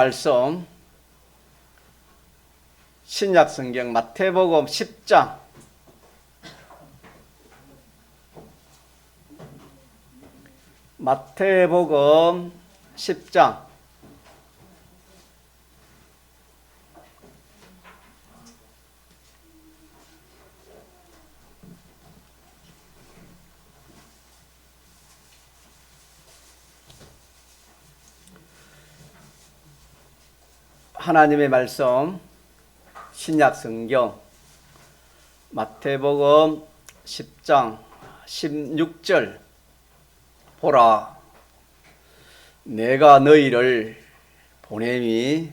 말씀 신약성경 마태복음 10장 마태복음 10장 하나님의 말씀 신약성경 마태복음 10장 16절 보라 내가 너희를 보냄이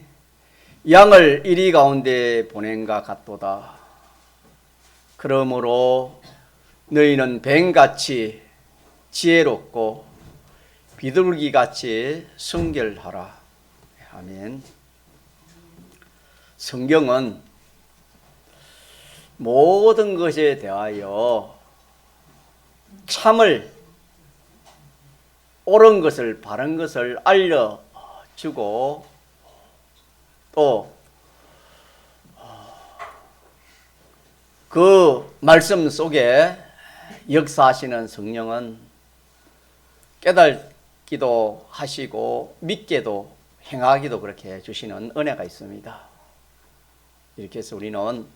양을 이리 가운데 보낸가 같도다. 그러므로 너희는 뱀같이 지혜롭고 비둘기같이 순결하라. 아멘. 성경은 모든 것에 대하여 참을, 옳은 것을, 바른 것을 알려주고 또 그 말씀 속에 역사하시는 성령은 깨닫기도 하시고 믿게도 행하기도 그렇게 해주시는 은혜가 있습니다. 이렇게 해서 우리는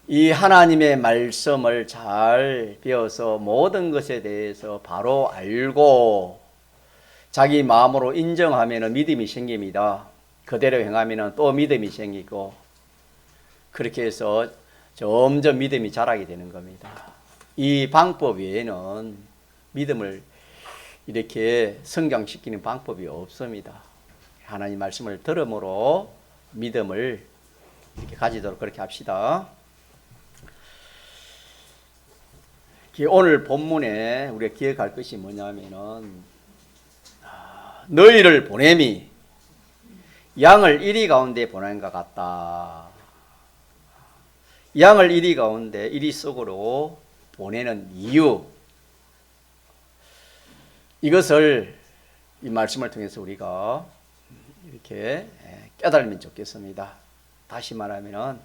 이 하나님의 말씀을 잘 배워서 모든 것에 대해서 바로 알고 자기 마음으로 인정하면 믿음이 생깁니다. 그대로 행하면 또 믿음이 생기고 그렇게 해서 점점 믿음이 자라게 되는 겁니다. 이 방법 외에는 믿음을 이렇게 성장시키는 방법이 없습니다. 하나님 말씀을 들음으로 믿음을 이렇게 가지도록 그렇게 합시다. 오늘 본문에 우리가 기억할 것이 뭐냐면은 너희를 보냄이 양을 이리 가운데 보낸 것 같다. 양을 이리 가운데 이리 속으로 보내는 이유, 이것을 이 말씀을 통해서 우리가 이렇게 깨달으면 좋겠습니다. 다시 말하면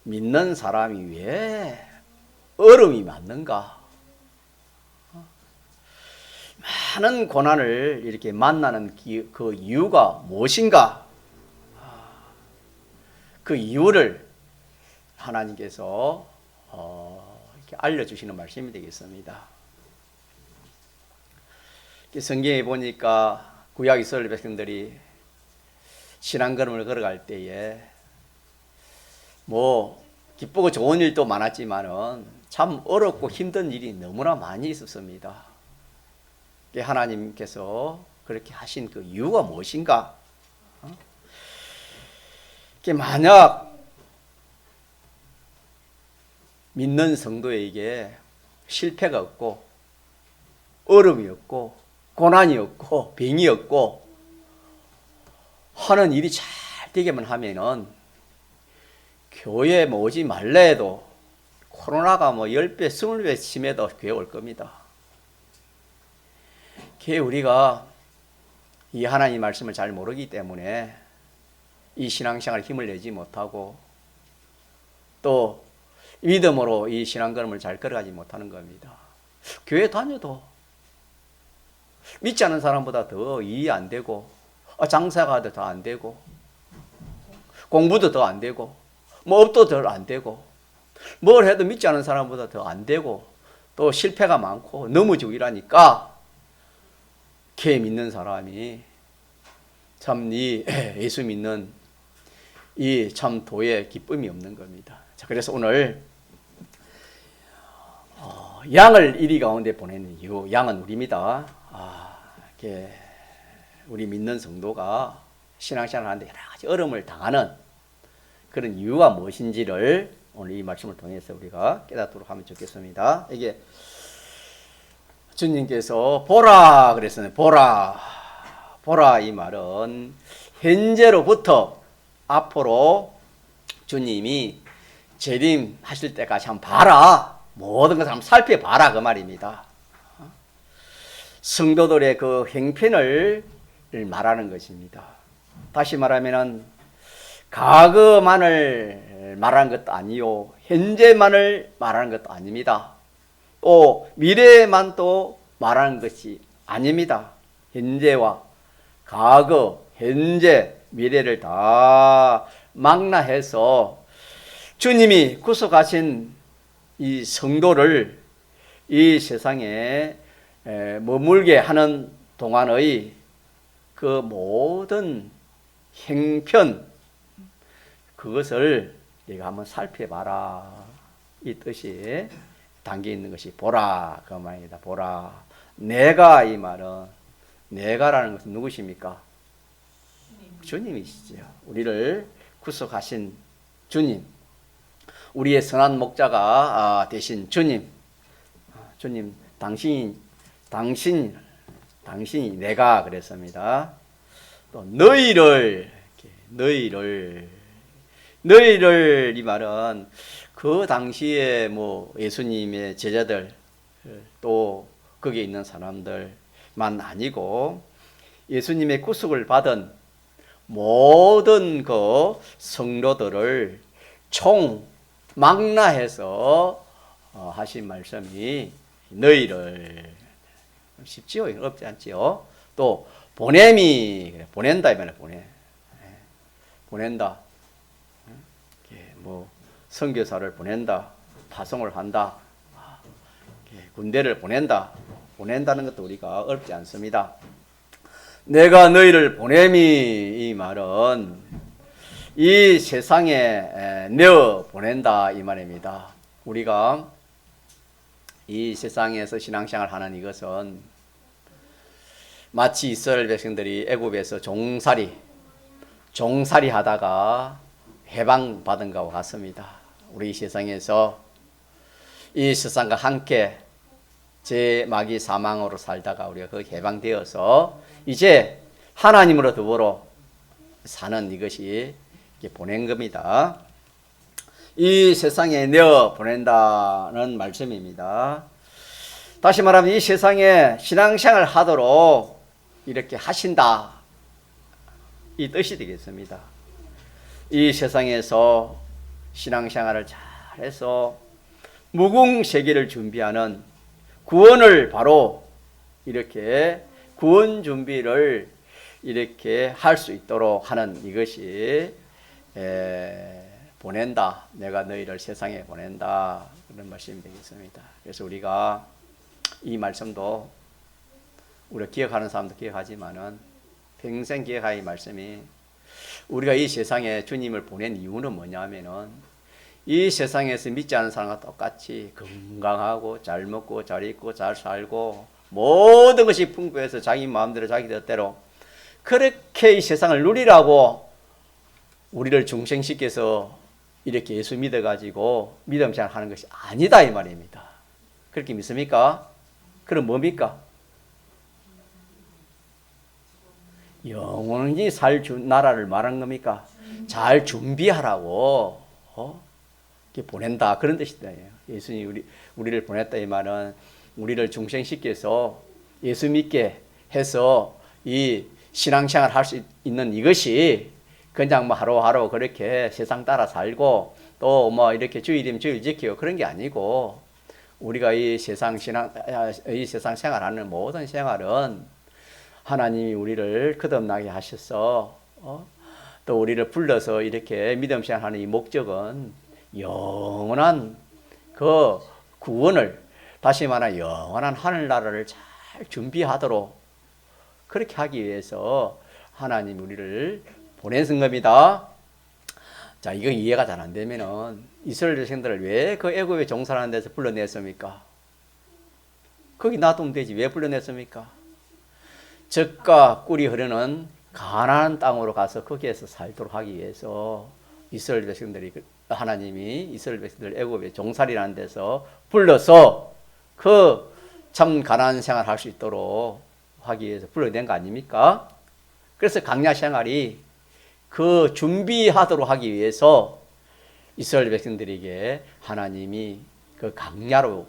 믿는 사람이 왜 어려움이 많는가? 많은 고난을 이렇게 만나는 그 이유가 무엇인가? 그 이유를 하나님께서 이렇게 알려주시는 말씀이 되겠습니다. 성경에 보니까 구약 이스라엘 백성들이 신앙걸음을 걸어갈 때에 뭐 기쁘고 좋은 일도 많았지만은 참 어렵고 힘든 일이 너무나 많이 있었습니다. 하나님께서 그렇게 하신 그 이유가 무엇인가? 만약 믿는 성도에게 실패가 없고 어려움이 없고 고난이 없고 병이 없고 하는 일이 잘 되게만 하면은 교회에 뭐 오지 말라 해도 코로나가 뭐 10배, 20배 심해도 교회 올 겁니다. 교회 우리가 이 하나님 말씀을 잘 모르기 때문에 이 신앙생활에 힘을 내지 못하고 또 믿음으로 이 신앙걸음을 잘 걸어가지 못하는 겁니다. 교회 다녀도 믿지 않은 사람보다 더 이해 안 되고 장사가 더 안 되고 공부도 더 안 되고 뭐 업도 더 안 되고 뭘 해도 믿지 않은 사람보다 더 안 되고 또 실패가 많고 넘어지고 이러니까 교회 믿는 사람이 참 이 예수 믿는 이 참 도에 기쁨이 없는 겁니다. 자, 그래서 오늘 양을 이리 가운데 보내는 이유, 양은 우리입니다. 이렇게 우리 믿는 성도가 신앙생활 하는데 여러 가지 어려움을 당하는 그런 이유가 무엇인지를 오늘 이 말씀을 통해서 우리가 깨닫도록 하면 좋겠습니다. 이게 주님께서 보라 그랬어요. 보라. 보라 이 말은 현재로부터 앞으로 주님이 재림하실 때까지 한번 봐라. 모든 것을 한번 살펴봐라 그 말입니다. 성도들의 그 형편을 말하는 것입니다. 다시 말하면은 과거만을 말하는 것도 아니요, 현재만을 말하는 것도 아닙니다. 또 미래만 또 말하는 것이 아닙니다. 현재와 과거, 현재, 미래를 다 망라해서 주님이 구속하신 이 성도를 이 세상에 머물게 하는 동안의 그 모든 행편, 그것을 네가 한번 살펴봐라. 이 뜻이 담겨 있는 것이 보라, 그 말입니다. 보라. 내가, 이 말은 내가라는 것은 누구십니까? 주님이시죠. 우리를 구속하신 주님, 우리의 선한 목자가 되신 주님, 주님, 당신이 내가 그랬습니다. 또 너희를 이 말은 그 당시에 뭐 예수님의 제자들 또 거기에 있는 사람들만 아니고 예수님의 구속을 받은 모든 그 성도들을 총 망라해서 하신 말씀이 너희를, 쉽지요? 어렵지 않지요? 또 보낸다 이번에 보낸다. 뭐 선교사를 보낸다, 파송을 한다, 군대를 보낸다는 것도 우리가 어렵지 않습니다. 내가 너희를 보냄이, 이 말은 이 세상에 내어 보낸다 이 말입니다. 우리가 이 세상에서 신앙생활 하는 이것은 마치 이스라엘 백성들이 애굽에서 종살이 하다가 해방받은 것과 같습니다. 우리 세상에서 이 세상과 함께 제마귀 사망으로 살다가 우리가 그 해방되어서 이제 하나님으로 더불어 사는 이것이 보낸 겁니다. 이 세상에 내어 보낸다는 말씀입니다. 다시 말하면 이 세상에 신앙생활 하도록 이렇게 하신다, 이 뜻이 되겠습니다. 이 세상에서 신앙생활을 잘해서 무궁세계를 준비하는 구원을 바로 이렇게 구원 준비를 이렇게 할 수 있도록 하는 이것이 보낸다. 내가 너희를 세상에 보낸다. 그런 말씀이 되겠습니다. 그래서 우리가 이 말씀도 우리가 기억하는 사람도 기억하지만은 평생 기억할 이 말씀이, 우리가 이 세상에 주님을 보낸 이유는 뭐냐면은 이 세상에서 믿지 않는 사람과 똑같이 건강하고 잘 먹고 잘 입고 잘 살고 모든 것이 풍부해서 자기 마음대로 자기 뜻대로 그렇게 이 세상을 누리라고 우리를 중생시켜서 이렇게 예수 믿어가지고 믿음 생활하는 것이 아니다 이 말입니다. 그렇게 믿습니까? 그럼 뭡니까? 영원히 살 나라를 말한 겁니까? 잘 준비하라고 보낸다, 그런 뜻이다. 예수님이 우리를 보냈다 이 말은 우리를 중생시켜서 예수 믿게 해서 이 신앙생활 할 수 있는 이것이 그냥 뭐 하루하루 그렇게 세상 따라 살고 또 뭐 이렇게 주일이면 주일 지키고 그런 게 아니고, 우리가 이 세상 생활하는 모든 생활은 하나님이 우리를 거듭나게 하셔서 또 우리를 불러서 이렇게 믿음 생활하는 이 목적은 영원한 그 구원을, 다시 말하면 영원한 하늘나라를 잘 준비하도록 그렇게 하기 위해서 하나님 우리를 보내신 겁니다. 자, 이거 이해가 잘 안 되면은 이스라엘 백성들을 왜 그 애굽에 종살하는 데서 불러냈습니까? 거기 놔두면 되지 왜 불러냈습니까? 젖과 꿀이 흐르는 가나안 땅으로 가서 거기에서 살도록 하기 위해서 이스라엘 백성들이, 하나님이 이스라엘 백성들 애굽에 종살이라는 데서 불러서 그 참 가나안 생활 할 수 있도록 하기 위해서 불러낸 거 아닙니까? 그래서 광야 생활이 그 준비하도록 하기 위해서 이스라엘 백성들에게 하나님이 그 광야로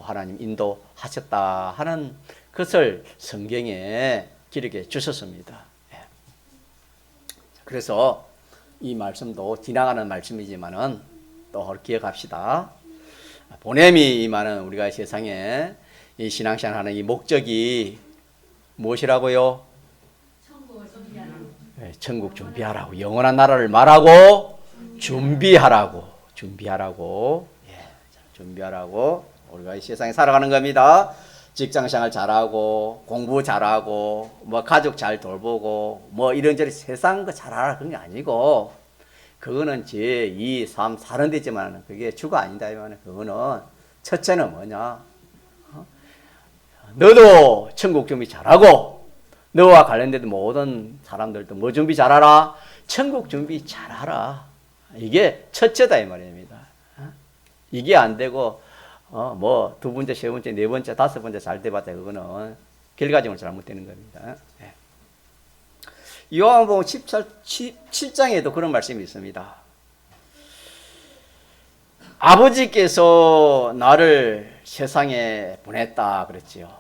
하나님 인도하셨다 하는 것을 성경에 기르게 주셨습니다. 예. 그래서 이 말씀도 지나가는 말씀이지만은 또 기억합시다. 보냄이 임하는 우리가 세상에 이 신앙생활하는 이 목적이 무엇이라고요? 천국 준비하라고. 영원한 나라를 말하고 준비하라고. 예, 준비하라고 우리가 이 세상에 살아가는 겁니다. 직장생활 잘하고 공부 잘하고 뭐 가족 잘 돌보고 뭐 이런저런 세상 거 잘하라 그런 게 아니고, 그거는 제2, 3, 4는 되지만 그게 주가 아니다. 그거는 첫째는 뭐냐? 너도 천국 준비 잘하고, 너와 관련된 모든 사람들도 뭐 준비 잘하라? 천국 준비 잘하라. 이게 첫째다 이 말입니다. 이게 안 되고 뭐 두 번째, 세 번째, 네 번째, 다섯 번째 잘 돼봤자 그거는 결과적으로 잘못되는 겁니다. 요한복음 17장에도 그런 말씀이 있습니다. 아버지께서 나를 세상에 보냈다 그랬지요.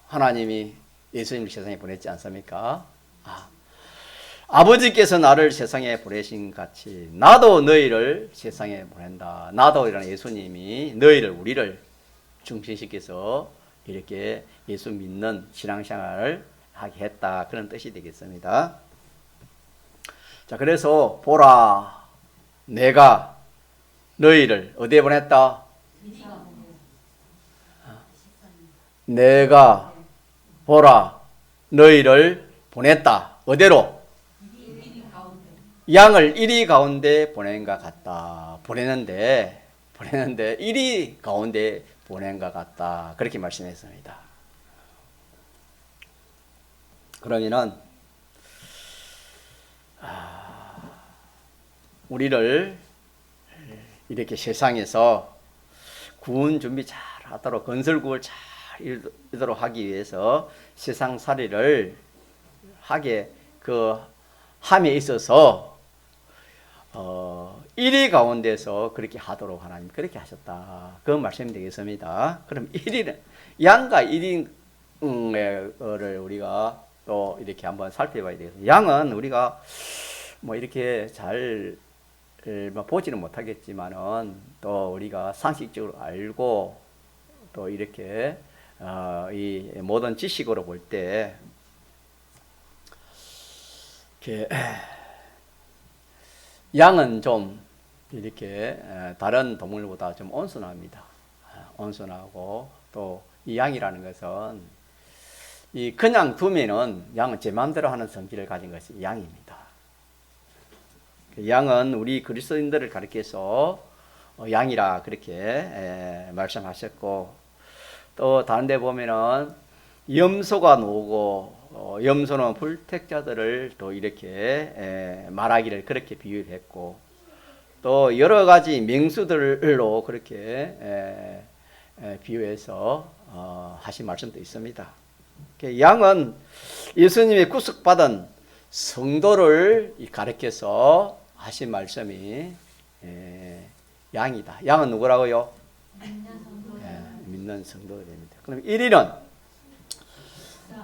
하나님이 예수님을 세상에 보냈지 않습니까? 아버지께서 나를 세상에 보내신 같이 나도 너희를 세상에 보낸다. 나도라는 예수님이 너희를, 우리를 중심시켜서 이렇게 예수 믿는 신앙생활을 하게 했다. 그런 뜻이 되겠습니다. 자, 그래서 보라, 내가 너희를 어디에 보냈다? 내가 보라, 너희를 보냈다. 어디로? 양을 이리 가운데 보낸 것 같다. 보내는데 이리 가운데 보낸 것 같다. 그렇게 말씀했습니다. 그러면은 우리를 이렇게 세상에서 구원 준비 잘 하도록, 건설구를 잘 이루도록 하기 위해서 세상살이를 하게 함에 있어서 일이 가운데서 그렇게 하도록 하나님 그렇게 하셨다. 그 말씀이 되겠습니다. 그럼 양과 일인을 우리가 또 이렇게 한번 살펴봐야 되겠습니다. 양은 우리가 뭐 이렇게 잘 보지는 못하겠지만은 또 우리가 상식적으로 알고 또 이렇게 이 모든 지식으로 볼 때 양은 좀 이렇게 다른 동물보다 좀 온순합니다. 온순하고 또 이 양이라는 것은 이 그냥 두면은 양은 제 마음대로 하는 성질을 가진 것이 양입니다. 양은 우리 그리스도인들을 가리켜서 양이라 그렇게 말씀하셨고, 또 다른 데 보면은 염소가 노고 염소는 불택자들을 또 이렇게 말하기를 그렇게 비유를 했고, 또 여러 가지 명수들로 그렇게 비유해서 하신 말씀도 있습니다. 양은 예수님의 구속받은 성도를 가리켜서 하신 말씀이 양이다. 양은 누구라고요? 믿는 성도들입니다. 그럼 1위는,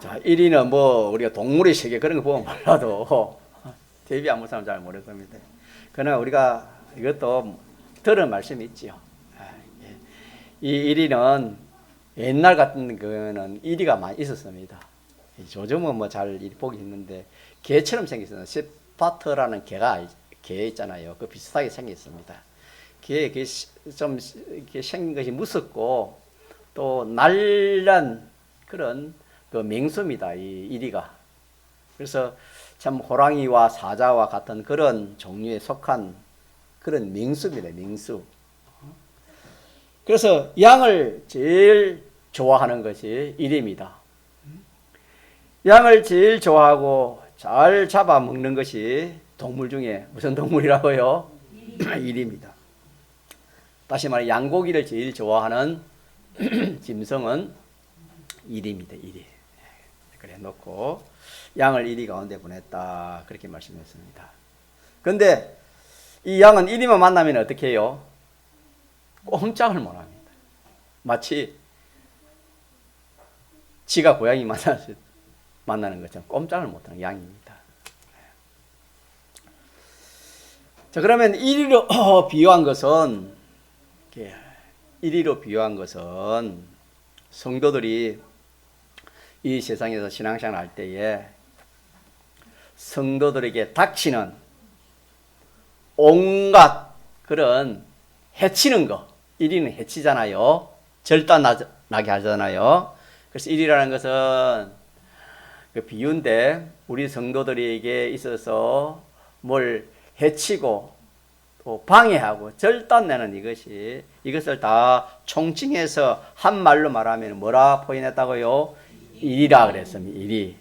자, 1위는 뭐 우리가 동물의 세계 그런 거 보면 몰라도 대비 아무 사람 잘 모를 겁니다. 그러나 우리가 이것도 들은 말씀이 있지요. 이 1위는 옛날 같은 거는 1위가 많이 있었습니다. 요즘은 뭐 잘 보기 힘든데 개처럼 생겼어요. 스파트라는 개 있잖아요. 그 비슷하게 생겼습니다. 개 좀 생긴 것이 무섭고 또 날란 그런 그 맹수입니다. 이 1위가. 그래서 참 호랑이와 사자와 같은 그런 종류에 속한 그런 맹수입니다. 맹수. 그래서 양을 제일 좋아하는 것이 1위입니다. 양을 제일 좋아하고 잘 잡아먹는 것이 동물 중에 무슨 동물이라고요? 1위입니다. 다시 말해 양고기를 제일 좋아하는 짐승은 1위입니다. 1위. 그래 놓고 양을 1위 가운데 보냈다. 그렇게 말씀했습니다. 그런데 이 양은 1위만 만나면 어떻게 해요? 꼼짝을 못합니다. 마치 지가 고양이 만났을 만나는 것처럼 꼼짝을 못하는 양입니다. 자, 그러면 이리로 비유한 것은 성도들이 이 세상에서 신앙생활 할 때에 성도들에게 닥치는 온갖 그런 해치는 거, 일이는 해치잖아요. 절단나게 하잖아요. 그래서 일이라는 것은 그 비유인데 우리 성도들에게 있어서 뭘 해치고 또 방해하고 절단내는 이것을 다 총칭해서 한 말로 말하면 뭐라 표현했다고요? 일이라 그랬습니다. 일이.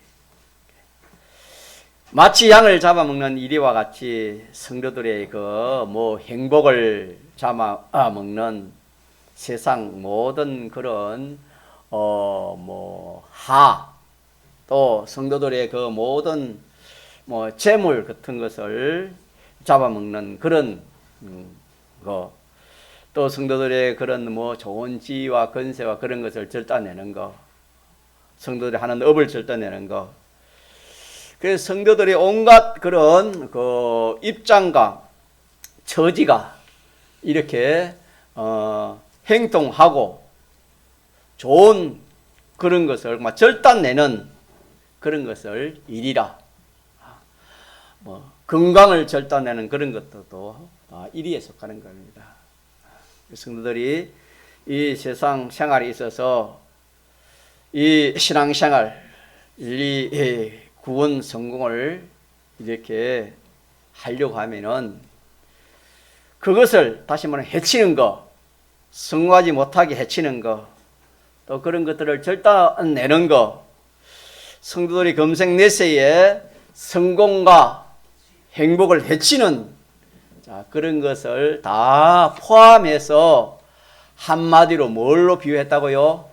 마치 양을 잡아먹는 이리와 같이 성도들의 행복을 잡아먹는 세상 모든 그런 또 성도들의 그 모든 재물 같은 것을 잡아먹는 그런 거, 또 성도들의 그런 좋은 지위와 권세와 그런 것을 절단내는 거, 성도들이 하는 업을 절단내는 거. 그래서 성도들의 온갖 그런 입장과 처지가 이렇게 행동하고 좋은 그런 것을 절단내는 그런 것을 일이라. 건강을 절단내는 그런 것도 일에 속하는 겁니다. 성도들이 이 세상 생활에 있어서 이 신앙생활, 이 구원 성공을 이렇게 하려고 하면은 그것을 다시 말하면 해치는 거, 성공하지 못하게 해치는 거, 또 그런 것들을 절단내는 거, 성도들이 금생내세에 성공과 행복을 해치는 그런 것을 다 포함해서 한마디로 뭘로 비유했다고요?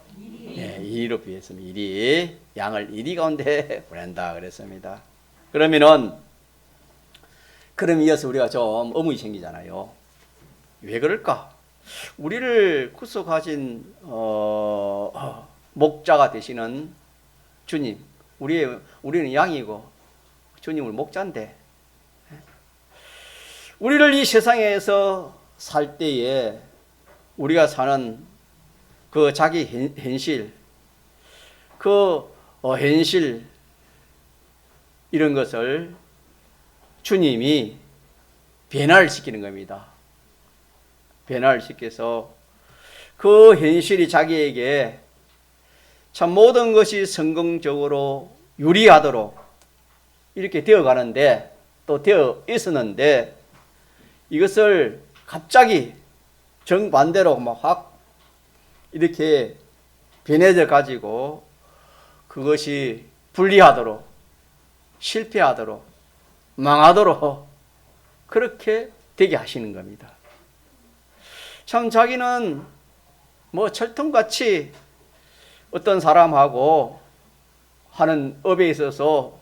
네, 일이로 비유했습니다. 일이. 양을 이리 가운데 보낸다 그랬습니다. 그럼 이어서 우리가 좀 의문이 생기잖아요. 왜 그럴까? 우리를 구속하신 목자가 되시는 주님, 우리는 양이고 주님은 목자인데 우리를 이 세상에서 살 때에 우리가 사는 그 자기 현실, 현실 이런 것을 주님이 변화를 시키는 겁니다. 변화를 시켜서 그 현실이 자기에게 참 모든 것이 성공적으로 유리하도록 이렇게 되어 가는데, 또 되어 있었는데, 이것을 갑자기 정반대로 확 이렇게 변해져 가지고 그것이 불리하도록, 실패하도록, 망하도록 그렇게 되게 하시는 겁니다. 참 자기는 철통같이 어떤 사람하고 하는 업에 있어서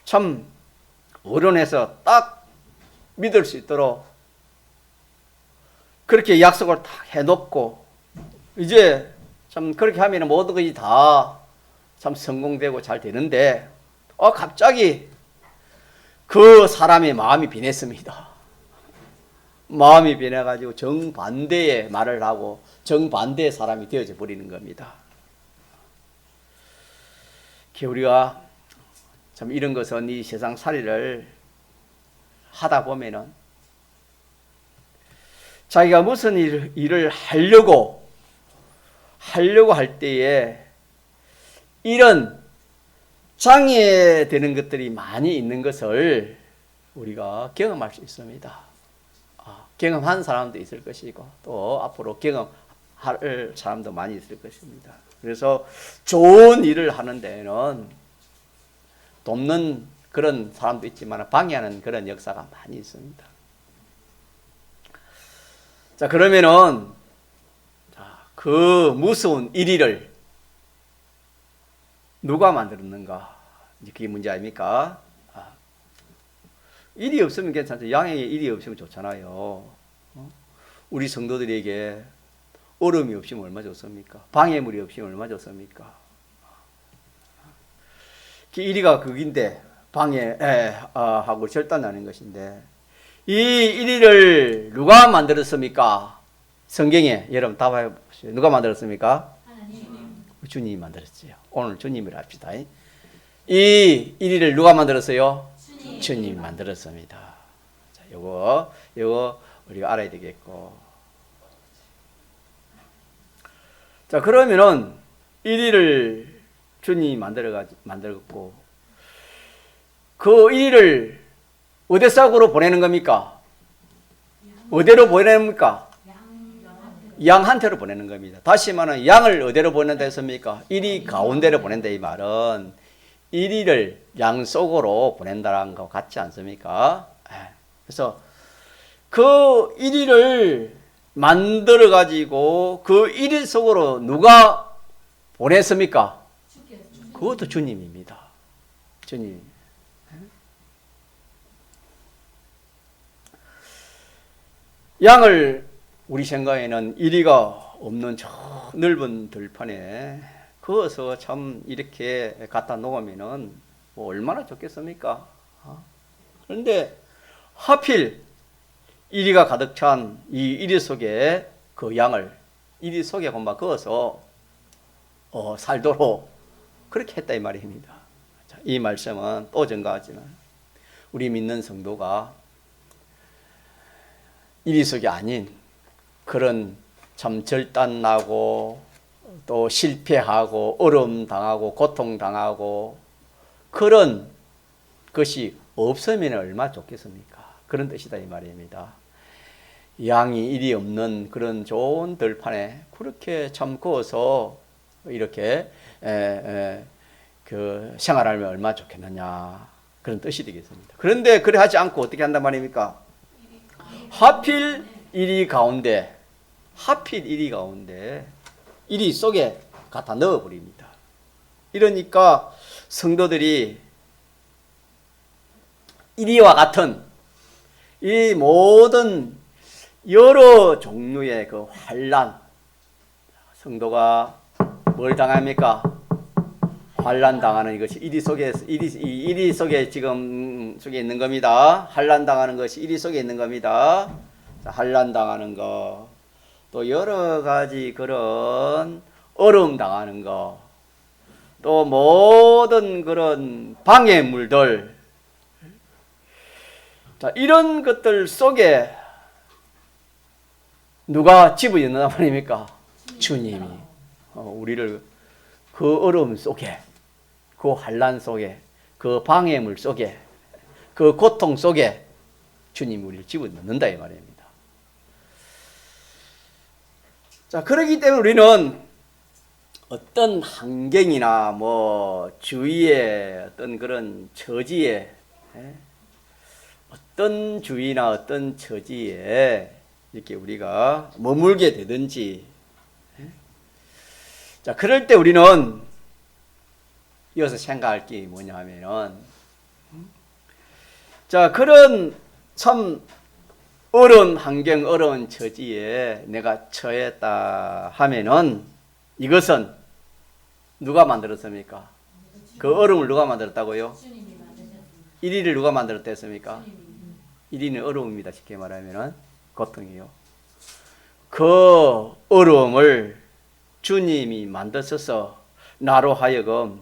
참 어련해서 딱 믿을 수 있도록 그렇게 약속을 딱 해놓고 이제 참 그렇게 하면 모든 것이 다 참 성공되고 잘 되는데 갑자기 그 사람의 마음이 변했습니다. 마음이 변해가지고 정반대의 말을 하고 정반대의 사람이 되어져 버리는 겁니다. 우리가 참 이런 것은 이 세상 살이를 하다 보면은 자기가 무슨 일을 하려고 할 때에 이런 장애되는 것들이 많이 있는 것을 우리가 경험할 수 있습니다. 경험한 사람도 있을 것이고 또 앞으로 경험할 사람도 많이 있을 것입니다. 그래서 좋은 일을 하는 데에는 돕는 그런 사람도 있지만 방해하는 그런 역사가 많이 있습니다. 자, 그러면은 그 무서운 1위를 누가 만들었는가? 그게 문제 아닙니까? 일이 없으면 괜찮죠. 양에게 일이 없으면 좋잖아요. 우리 성도들에게 얼음이 없으면 얼마나 좋습니까? 방해물이 없으면 얼마나 좋습니까? 이리가 극인데 하고 절단하는 것인데 이 이리를 누가 만들었습니까? 성경에 여러분 답해 보시죠. 누가 만들었습니까? 하나님. 주님이 만들었어요. 오늘 주님을 합시다. 이 이리를 누가 만들었어요? 주님이 만들었습니다. 자, 요거 우리가 알아야 되겠고. 자, 그러면은 이리를 주님이 만들었고 그 이리를 어디서으로 보내는 겁니까? 어디로 보내는 겁니까? 양한테로 보내는 겁니다. 다시 말하면 양을 어디로 보낸다 했습니까? 이리 가운데로 보낸다 이 말은 이리를 양 속으로 보낸다는 거 같지 않습니까? 그래서 그 이리를 만들어 가지고 그 이리 속으로 누가 보냈습니까? 그것도 주님입니다. 주님. 양을 우리 생각에는 이리가 없는 저 넓은 들판에 그어서 참 이렇게 갖다 놓으면은 뭐 얼마나 좋겠습니까? 그런데 하필 이리가 가득 찬 이 이리 속에 그 양을 이리 속에 건마 그어서 살도록 그렇게 했다 이 말입니다. 자, 이 말씀은 또 증가하지만 우리 믿는 성도가 이리 속이 아닌 그런 참 절단나고 또 실패하고 어려움 당하고 고통 당하고 그런 것이 없으면 얼마나 좋겠습니까? 그런 뜻이다 이 말입니다. 양이 일이 없는 그런 좋은 들판에 그렇게 참 그어서 이렇게 그 생활하면 얼마나 좋겠느냐 그런 뜻이 되겠습니다. 그런데 그래 하지 않고 어떻게 한단 말입니까? 하필 이리 가운데 이리 속에 갖다 넣어버립니다. 이러니까 성도들이 이리와 같은 이 모든 여러 종류의 그 환난, 성도가 뭘 당합니까? 환난 당하는 이것이 이리 속에 지금 속에 있는 겁니다. 환난 당하는 것이 이리 속에 있는 겁니다. 환난 당하는 거, 또 여러 가지 그런 어려움 당하는 거, 또 모든 그런 방해물들, 자, 이런 것들 속에 누가 집어넣는단 말입니까? 주님이 우리를 그 어려움 속에, 그 환난 속에, 그 방해물 속에, 그 고통 속에 주님이 우리를 집어넣는다 이 말입니다. 자, 그렇기 때문에 우리는 어떤 환경이나 뭐 주위의 어떤 그런 처지에 어떤 주위나 어떤 처지에 이렇게 우리가 머물게 되든지, 자, 그럴 때 우리는 이어서 생각할 게 뭐냐 하면은, 자, 그런 참 어려운 환경, 어려운 처지에 내가 처했다 하면은 이것은 누가 만들었습니까? 그 어려움을 누가 만들었다고요? 이리를 누가 만들었다 했습니까? 이리는 어려움입니다. 쉽게 말하면은 고통이요. 그 어려움을 주님이 만드셔서 나로 하여금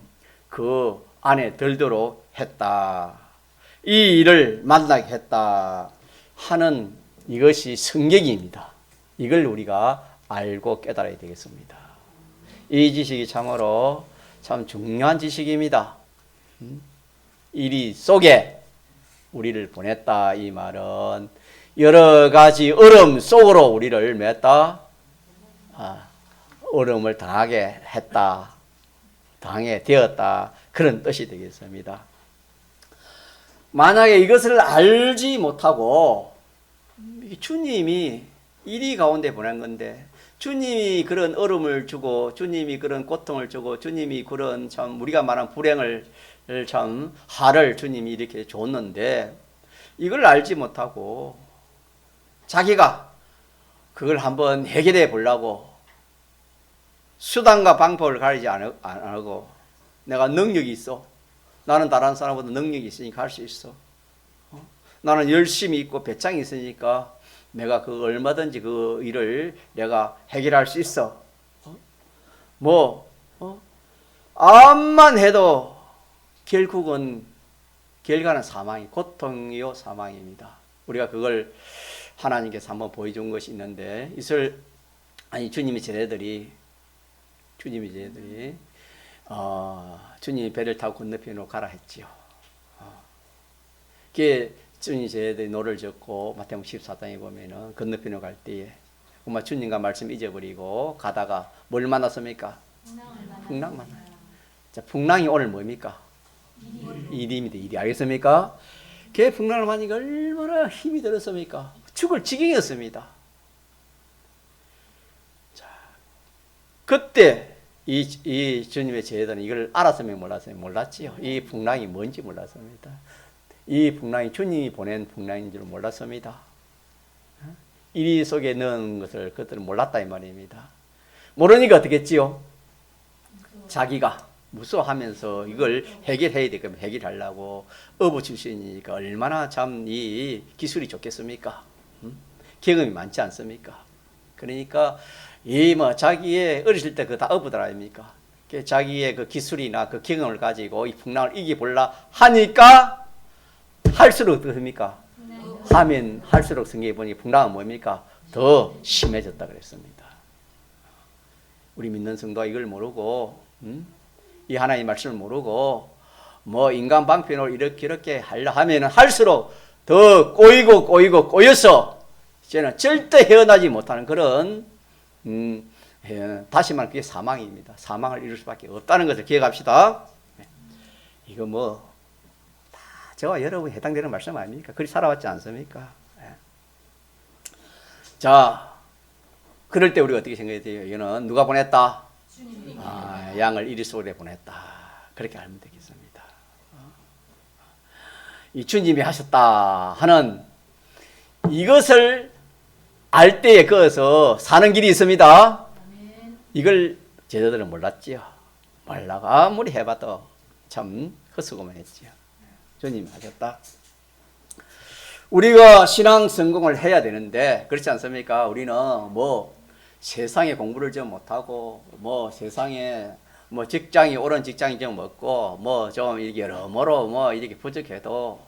그 안에 들도록 했다. 이 일을 만나게 했다 하는 이것이 성경입니다. 이걸 우리가 알고 깨달아야 되겠습니다. 이 지식이 참으로 참 중요한 지식입니다. 이리 속에 우리를 보냈다 이 말은 여러 가지 어려움 속으로 우리를 맸다. 어려움을 당하게 했다. 당하게 되었다. 그런 뜻이 되겠습니다. 만약에 이것을 알지 못하고 주님이 이리 가운데 보낸 건데 주님이 그런 어려움을 주고 주님이 그런 고통을 주고 주님이 그런 참 우리가 말한 불행을 참 하를 주님이 이렇게 줬는데 이걸 알지 못하고 자기가 그걸 한번 해결해 보려고 수단과 방법을 가리지 않고 내가 능력이 있어 나는 다른 사람보다 능력이 있으니까 할 수 있어. 나는 열심히 있고 배짱이 있으니까 내가 그 얼마든지 그 일을 내가 해결할 수 있어. 암만 해도 결국은 결과는 사망이, 고통이요 사망입니다. 우리가 그걸 하나님께서 한번 보여준 것이 있는데, 주님의 제자들이 주님이 배를 타고 건너편으로 가라 했지요. 그게 주님 제자들이 노를 젓고 마태복음 14장에 보면은 건너편으로 갈 때에 정말 주님과 말씀 잊어버리고 가다가 뭘 만났습니까? 풍랑 만나요. 자, 풍랑이 오늘 뭡니까? 일입니다. 일이. 알겠습니까? 걔 풍랑을 만나니까 얼마나 힘이 들었습니까? 죽을 지경이었습니다. 자, 그때 이 주님의 제자들은 이걸 알았으면 몰랐어요. 몰랐지요. 이 풍랑이 뭔지 몰랐습니다. 이 풍랑이 주님이 보낸 풍랑인 줄 몰랐습니다. 이 속에 넣은 것을 그들은 몰랐다 이 말입니다. 모르니까 어떻게 했지요? 자기가 무서워하면서 이걸 해결해야 되겠면 해결하려고 어부 출신이니까 얼마나 참 이 기술이 좋겠습니까? 경험이 많지 않습니까? 그러니까 자기의 어렸을 때 그 다 어부들 아닙니까? 자기의 그 기술이나 그 경험을 가지고 이 풍랑을 이겨보려 하니까 할수록 어떻습니까? 하면 할수록 성경에 보니 풍랑은 뭡니까? 더 심해졌다 그랬습니다. 우리 믿는 성도가 이걸 모르고 이 하나님의 말씀을 모르고 인간 방편으로 이렇게 하려 하면은 할수록 더 꼬여서 이제는 절대 헤어나지 못하는 그런 다시 말하면 그게 사망입니다. 사망을 이룰 수밖에 없다는 것을 기억합시다. 이거 다 저와 여러분이 해당되는 말씀 아닙니까? 그리 살아왔지 않습니까? 자, 그럴 때 우리가 어떻게 생각해야 돼요? 이거는 누가 보냈다? 양을 이리 속에 보냈다. 그렇게 알면 되겠습니다. 이 주님이 하셨다 하는 이것을 알 때에 그어서 사는 길이 있습니다. 이걸 제자들은 몰랐지요. 몰라가 아무리 해봐도 참 헛수고만 했지요. 주님이 하셨다. 우리가 신앙 성공을 해야 되는데 그렇지 않습니까? 우리는 세상에 공부를 좀 못하고 세상에 직장이 옳은 직장이 좀 없고 좀 이렇게 여러모로 이렇게 부족해도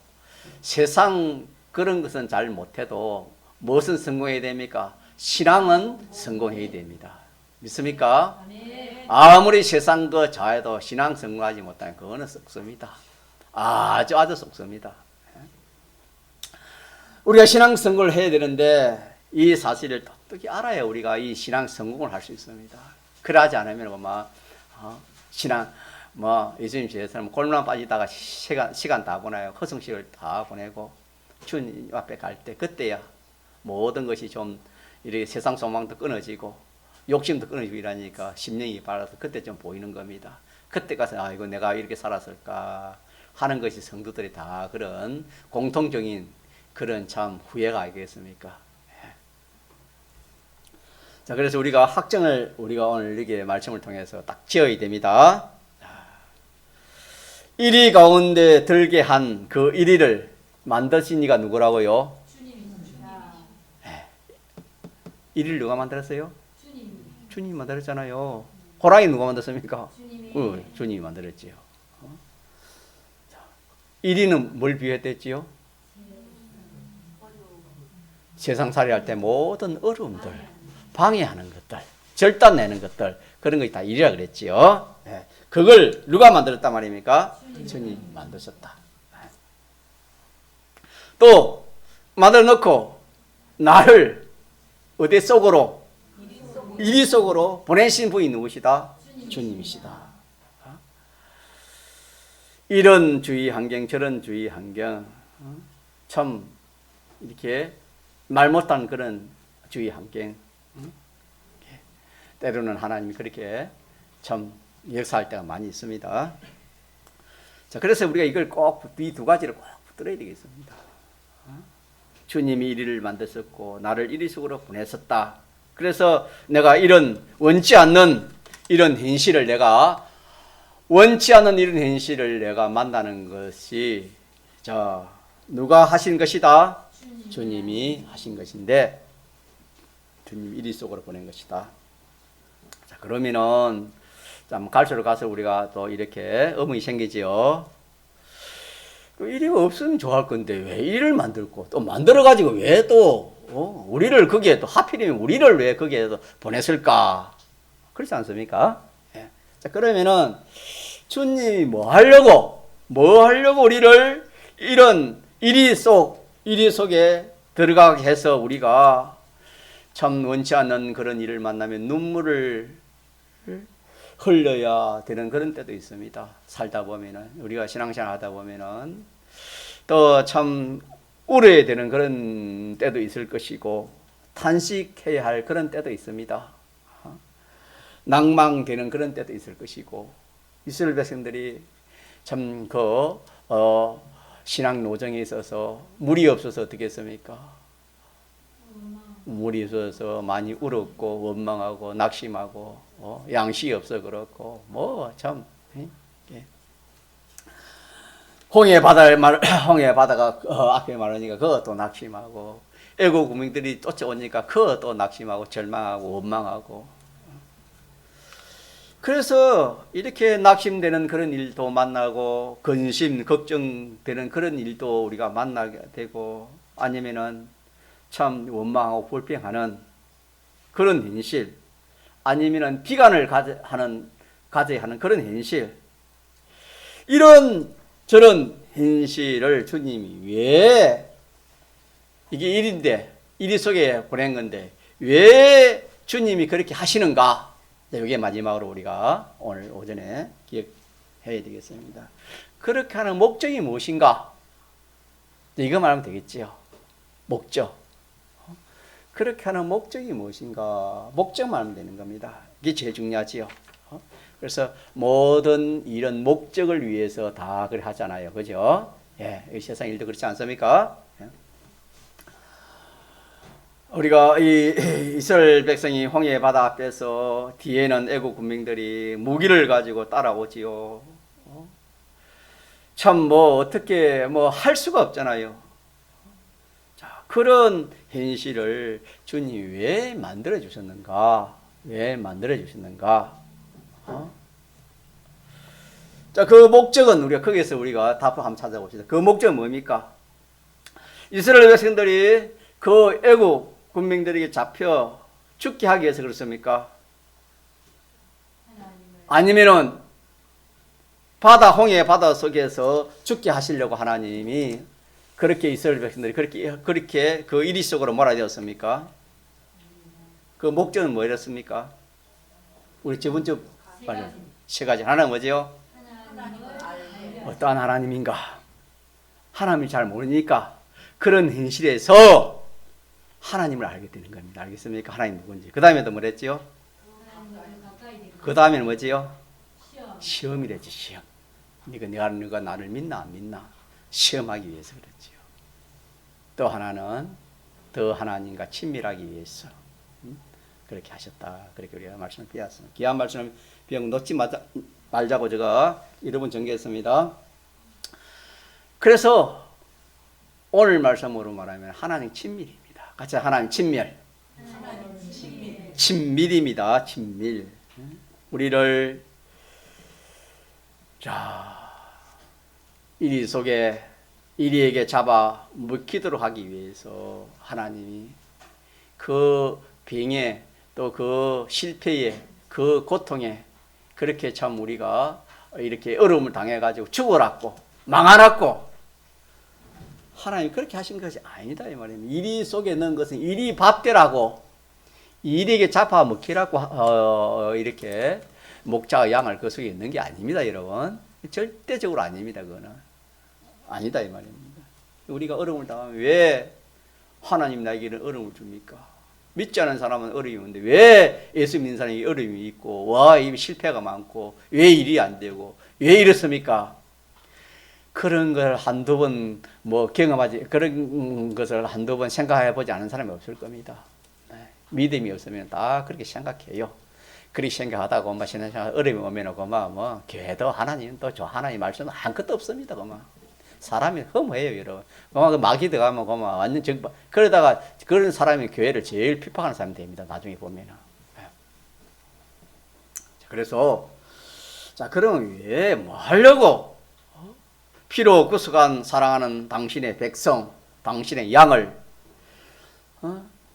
세상 그런 것은 잘 못해도 무엇은 성공해야 됩니까? 신앙은 성공해야 됩니다. 믿습니까? 아무리 세상 그 자해도 신앙 성공하지 못하면 그거는 썩습니다. 아주 썩습니다. 우리가 신앙 성공을 해야 되는데 이 사실을 어떻게 알아야 우리가 이 신앙 성공을 할 수 있습니다. 그러지 않으면 신앙 예수님 제자처럼 골만 빠지다가 시간 다 보내요. 허송식을 다 보내고 주님 앞에 갈 때 그때야 모든 것이 좀 이렇게 세상 소망도 끊어지고 욕심도 끊어지고 이러니까 심령이 바라서 그때 좀 보이는 겁니다. 그때 가서 이거 내가 이렇게 살았을까 하는 것이 성도들이 다 그런 공통적인 그런 참 후회가 아니겠습니까? 자, 그래서 우리가 확정을 우리가 오늘 이렇게 말씀을 통해서 딱 지어야 됩니다. 1위 가운데 들게 한 그 1위를 만드신 이가 누구라고요? 주님입니다. 1위를 누가 만들었어요? 주님이 만들었잖아요. 호랑이 누가 만들었습니까? 주님이 만들었지요. 1위는 뭘 비유했댔지요? 세상 살이할 때 모든 어려움들, 방해하는 것들, 절단내는 것들, 그런 것이 다 일이라 그랬지요. 그걸 누가 만들었단 말입니까? 주님이 만드셨다. 또 만들어 놓고 나를 어디 속으로? 이리 속으로 보내신 분이 누구시다? 주님이시다. 이런 주의 환경, 저런 주의 환경, 참 이렇게 말 못한 그런 주의 환경, 때로는 하나님이 그렇게 참 역사할 때가 많이 있습니다. 자, 그래서 우리가 이걸 꼭 이 두 가지를 꼭 붙들어야 되겠습니다. 주님이 이리를 만드셨고 나를 이리 속으로 보내셨다. 그래서 내가 이런 원치 않는 이런 현실을 내가 원치 않는 이런 현실을 내가 만나는 것이 누가 하신 것이다? 주님이 하신 것인데 주님 이리 속으로 보낸 것이다. 자, 그러면은 갈수록 가서 우리가 또 이렇게 의문이 생기지요. 이리가 없으면 좋을 건데 왜 이를 만들고 또 만들어 가지고 왜 또 우리를 거기에 또 하필이면 우리를 왜 거기에 또 보냈을까? 그렇지 않습니까? 예. 자, 그러면은 주님이 뭐 하려고 우리를 이런 이리 속에 들어가게 해서 우리가 참 원치 않는 그런 일을 만나면 눈물을 흘려야 되는 그런 때도 있습니다. 살다 보면은 우리가 신앙생활 하다 보면은 또 참 울어야 되는 그런 때도 있을 것이고 탄식해야 할 그런 때도 있습니다. 낭망되는 그런 때도 있을 것이고 이스라엘 백성들이 참 신앙 노정에 있어서 물이 없어서 어떻게 했습니까? 물이 없어서 많이 울었고 원망하고 낙심하고 양식이 없어 그렇고 참 홍해 바다가 앞에 말하니까 그것도 낙심하고 애국 국민들이 쫓아오니까 그것도 낙심하고 절망하고 원망하고 그래서 이렇게 낙심되는 그런 일도 만나고 근심 걱정되는 그런 일도 우리가 만나게 되고 아니면은 참 원망하고 불평하는 그런 현실 아니면은 비관을 가져야 하는 그런 현실 이런 저런 현실을 주님이 왜 이게 일인데 일이 속에 보낸 건데 왜 주님이 그렇게 하시는가? 이게 마지막으로 우리가 오늘 오전에 기억해야 되겠습니다. 그렇게 하는 목적이 무엇인가? 이거 말하면 되겠지요. 목적. 그렇게 하는 목적이 무엇인가? 목적만 하면 되는 겁니다. 이게 제일 중요하지요. 그래서 모든 이런 목적을 위해서 다 그래 하잖아요. 그죠? 예, 이 세상 일도 그렇지 않습니까? 예. 우리가 이 이스라엘 백성이 홍해 바다 앞에서 뒤에는 애국 군민들이 무기를 가지고 따라오지요. 참 어떻게 할 수가 없잖아요. 자, 그런 현실을 주님이 왜 만들어 주셨는가? 왜 만들어 주셨는가? 자, 그 목적은 우리가 답을 한번 찾아봅시다. 그 목적은 뭡니까? 이스라엘 백성들이 그 애국 군민들에게 잡혀 죽게 하기 위해서 그렇습니까? 아니면은 홍해 바다 속에서 죽게 하시려고 하나님이 그렇게 이스라엘 백성들이 그렇게 그 이리 속으로 몰아되었습니까? 그 목적은 뭐였습니까? 우리 저번 주 세 가지. 하나는 뭐죠? 어떠한 하나님인가? 하나님을 잘 모르니까 그런 현실에서 하나님을 알게 되는 겁니다. 알겠습니까? 하나님 누군지. 그 다음에 또 뭐랬지요? 그 다음에는 뭐지요? 시험이랬지, 시험. 네가 나를 믿나 안 믿나? 시험하기 위해서 그랬지요. 또 하나는 더 하나님과 친밀하기 위해서 그렇게 하셨다. 그렇게 우리가 말씀을 배웠습니다. 귀한 말씀을 비용 놓지 말자고 제가 여러분 전개했습니다. 그래서 오늘 말씀으로 말하면 하나님 친밀입니다. 같이 하나님 친밀. 친밀입니다. 친밀. 우리를 이리에게 잡아 먹히도록 하기 위해서 하나님이 그 병에 또 그 실패에 그 고통에 그렇게 참 우리가 이렇게 어려움을 당해가지고 죽어랐고 망하놨고 하나님 그렇게 하신 것이 아니다 이 말입니다. 이리 속에 넣은 것은 이리 밥되라고 이리에게 잡아 먹히라고 이렇게 목자와 양을 그 속에 있는 게 아닙니다 여러분. 절대적으로 아닙니다. 그거는 아니다 이 말입니다. 우리가 어려움을 당하면 왜 하나님 나에게는 어려움을 줍니까? 믿지 않은 사람은 어려움이 있는데 왜 예수 믿는 사람이 어려움이 있고 이 실패가 많고 왜 일이 안 되고 왜 이렇습니까? 그런 걸 한두 번 그런 것을 한두 번 생각해 보지 않은 사람이 없을 겁니다. 믿음이 없으면 다 그렇게 생각해요. 그리 생각하다가 엄마 신앙생활 어려움이 오면 뭐 교회도 하나님 또 하나님 말씀은 아무것도 없습니다. 사람이 허무해요, 여러분. 그 마귀 들어가면 완전 그러다가 그런 사람이 교회를 제일 핍박하는 사람이 됩니다. 나중에 보면은. 그래서 자, 그럼 왜 뭐 하려고 피로 구속한 사랑하는 당신의 백성, 당신의 양을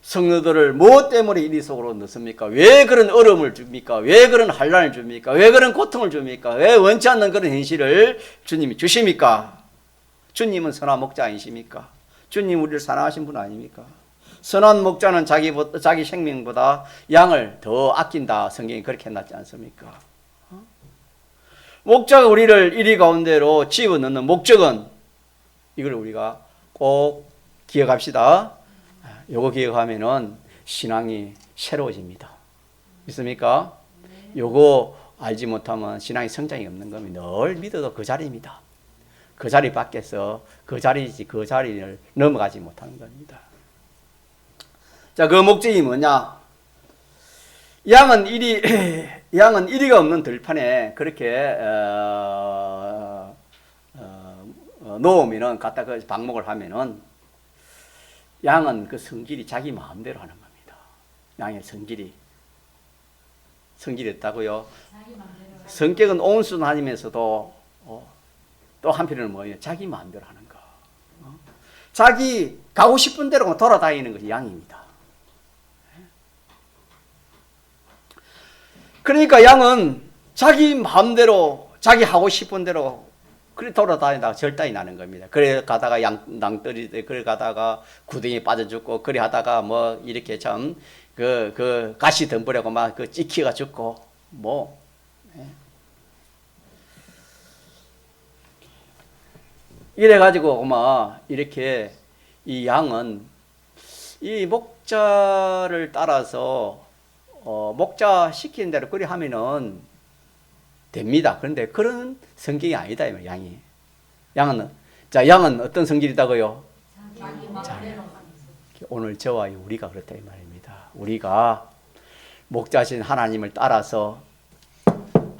성도들을 무엇 때문에 이리 속으로 넣습니까? 왜 그런 어려움을 줍니까? 왜 그런 환난을 줍니까? 왜 그런 고통을 줍니까? 왜 원치 않는 그런 현실을 주님이 주십니까? 주님은 선한 목자 아니십니까? 주님 우리를 사랑하신 분 아닙니까? 선한 목자는 자기 생명보다 양을 더 아낀다. 성경이 그렇게 해놨지 않습니까? 목자가 우리를 이리 가운데로 집어넣는 목적은 이걸 우리가 꼭 기억합시다. 요거 기억하면은 신앙이 새로워집니다. 믿습니까? 요거 알지 못하면 신앙의 성장이 없는 겁니다. 늘 믿어도 그 자리입니다. 그 자리 밖에서 그 자리지 그 자리를 넘어가지 못하는 겁니다. 자, 그 목적이 뭐냐? 양은 이리가 없는 들판에 그렇게 놓으면은 갖다 그 방목을 하면은 양은 그 성질이 자기 마음대로 하는 겁니다. 양의 성질이 있다고요. 성격은 온순하면서도 또 한편으로는 뭐예요? 자기 마음대로 하는 거. 자기 가고 싶은 대로 돌아다니는 것이 양입니다. 그러니까 양은 자기 마음대로 자기 하고 싶은 대로 그래 돌아다니다가 절단이 나는 겁니다. 그래 가다가 낭떠리 그래 가다가 구덩이 빠져 죽고 그래 하다가 뭐 이렇게 참 그 가시 덤불하고 막 그 찍히가 죽고 뭐 이래 가지고 뭐 이렇게 이 양은 이 목자를 따라서 목자 시키는 대로 그리 하면은 됩니다. 그런데 그런 성격이 아니다, 이 양이. 양은 어떤 성질이다고요? 오늘 저와 우리가 그렇다 이 말입니다. 우리가 목자신 하나님을 따라서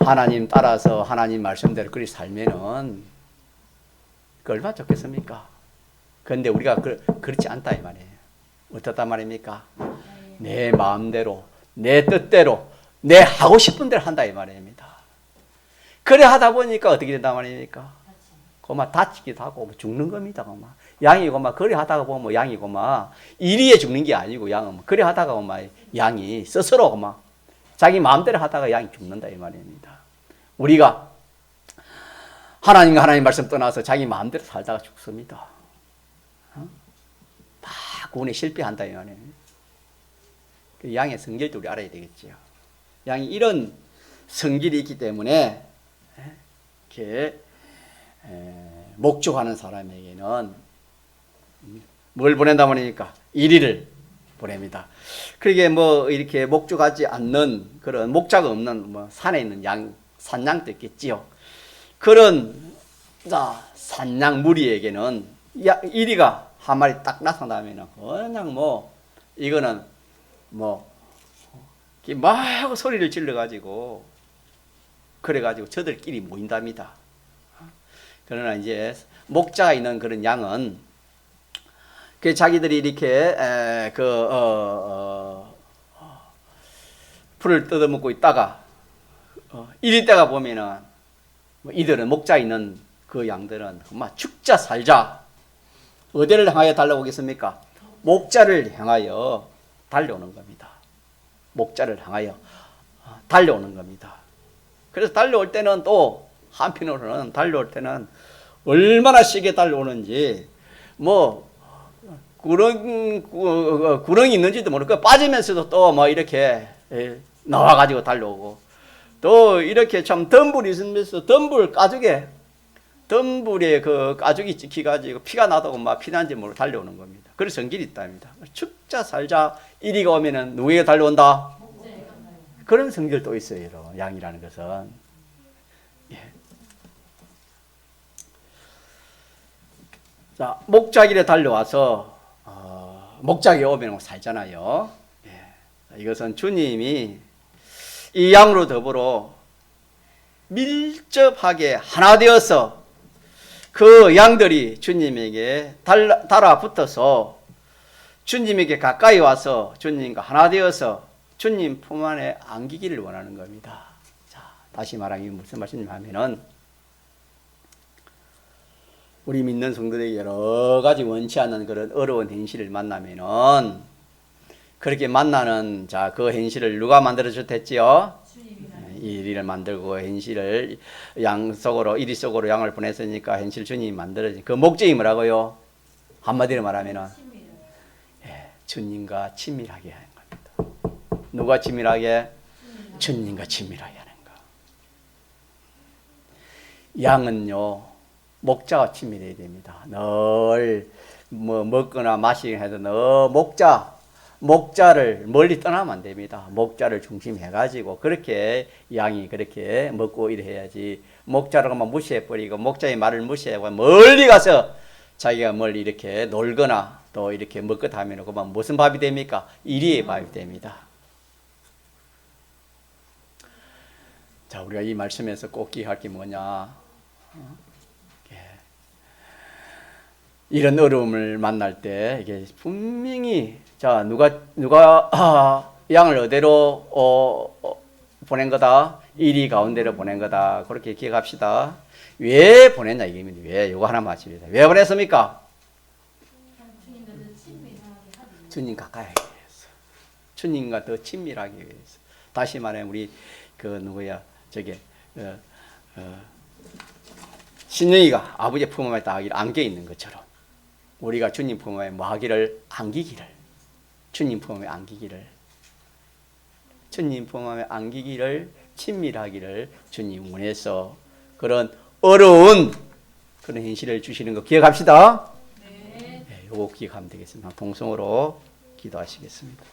하나님 말씀대로 그리 살면은 그 얼마나 좋겠습니까? 그런데 우리가 그렇지 않다 이 말이에요. 어떻단 말입니까? 내 마음대로, 내 뜻대로, 내 하고 싶은 대로 한다 이 말입니다. 그래 하다 보니까 어떻게 된단 말입니까? 그만 다치기도 하고 죽는 겁니다. 양이 그래 하다가 보면 양이 이리에 죽는 게 아니고 양은 그래 하다가 양이 스스로 자기 마음대로 하다가 양이 죽는다 이 말입니다. 우리가 하나님 말씀 떠나서 자기 마음대로 살다가 죽습니다. 다 구원에 실패한다 이 말이에요. 양의 성질도 우리 알아야 되겠지요. 양이 이런 성질이 있기 때문에 이렇게 목적하는 사람에게는 뭘 보낸다 보니까 이리를 보냅니다. 그러게 뭐 이렇게 목적하지 않는 그런 목자가 없는 산에 있는 산양도 있겠지요. 그런 산양 무리에게는 이리가 한 마리 딱 나타나면은 그냥 이거는 막 소리를 질러가지고 그래가지고 저들끼리 모인답니다. 그러나 이제 목자가 있는 그런 양은 그 자기들이 이렇게 풀을 뜯어먹고 있다가 이리 때가 보면은 이들은 목자 있는 그 양들은 죽자 살자 어디를 향하여 달려오겠습니까? 목자를 향하여 달려오는 겁니다. 목자를 향하여 달려오는 겁니다. 그래서 달려올 때는 또 한편으로는 달려올 때는 얼마나 세게 달려오는지 구렁이 있는지도 모르고 빠지면서도 또 이렇게 나와가지고 달려오고 또 이렇게 참 덤불이 있으면서 덤불에 그 가죽이 찍혀가지고 피가 나다고 피난지 모르고 달려오는 겁니다. 그래서 성질이 있답니다. 죽자 살자 이리가 오면은 누구에게 달려온다? 그런 성질도 있어요. 양이라는 것은. 자, 목자길에 달려와서 목자에게 오면 살잖아요. 이것은 주님이 이 양으로 더불어 밀접하게 하나 되어서 그 양들이 주님에게 달아붙어서 주님에게 가까이 와서 주님과 하나 되어서 주님 품 안에 안기기를 원하는 겁니다. 자, 다시 말하면 무슨 말씀이냐면은 우리 믿는 성도들에게 여러 가지 원치 않는 그런 어려운 현실을 만나면은 그렇게 만나는 그 현실을 누가 만들어 줬댔지요? 이리를 만들고 현실을 양 속으로 이리 속으로 양을 보냈으니까 현실 주님이 만들어진 그 목적이 뭐라고요? 한마디로 말하면은 주님과 친밀하게 하는 겁니다. 누가 친밀하게? 주님과 친밀하게 하는 거. 양은요 목자와 친밀해야 됩니다. 늘 먹거나 마시거나 해도 늘 목자를 멀리 떠나면 안 됩니다. 목자를 중심해가지고 그렇게 양이 그렇게 먹고 이래야지 목자를 무시해버리고 목자의 말을 무시하고 멀리 가서 자기가 뭘 이렇게 놀거나 또 이렇게 먹고 하면 그만 무슨 밥이 됩니까? 이리의 밥이 됩니다. 자, 우리가 이 말씀에서 꼭 기억할 게 뭐냐? 이런 어려움을 만날 때 이게 분명히 자 누가 양을 어디로 보낸 거다? 이리 가운데로 보낸 거다. 그렇게 기억합시다. 왜 보냈냐 이겁니다. 왜? 이거 하나 맞춥니다. 왜 보냈습니까? 주님 가까이 하기 위해서. 주님과 더 친밀하기 위해서. 다시 말하면 우리 신영이가 아버지의 품 안에 딱 안겨 있는 것처럼 우리가 주님 품 안에 뭐 하기를? 안기기를. 주님 품 안에 안기기를. 주님 품 안에 안기기를 친밀하기를 주님 원해서 그런 어려운 그런 현실을 주시는 거 기억합시다. 네. 요거 기억하면 되겠습니다. 동성으로 기도하시겠습니다.